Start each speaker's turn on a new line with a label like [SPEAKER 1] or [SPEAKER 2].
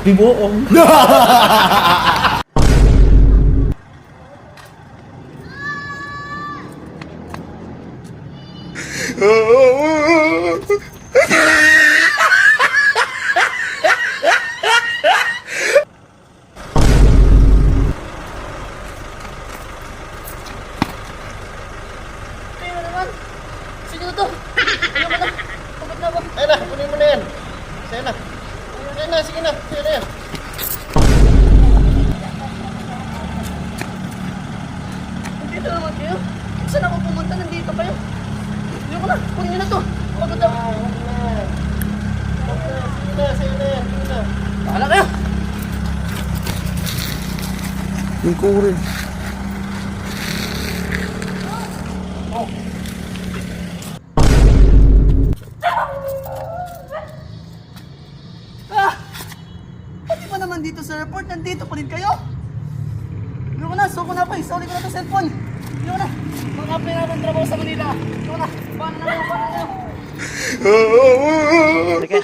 [SPEAKER 1] Happy buong.
[SPEAKER 2] Kaya naman. Sige na to. Ano ba na? Pagod na ba?
[SPEAKER 3] Ayun na, kunin mo na yan. Sige na. Sige na, sige na. Sige na yan.
[SPEAKER 2] Nandito naman kayo. Saan ako pumunta? Nandito kayo. Ayoko na. Kunin nyo na to. Pagod na.
[SPEAKER 3] Sige na, sige na yan. Sige na.
[SPEAKER 2] Bahala kayo.
[SPEAKER 1] Yung kurin.
[SPEAKER 2] Pati ba naman dito sa airport? Nandito pa rin kayo? Ayoko na. Suko na pa. Isuli ko na to cellphone. Ayoko na. Mag-apply na akong trabaho sa Manila. Ayoko na. Paano na kayo? Paano na kayo?
[SPEAKER 1] Sige.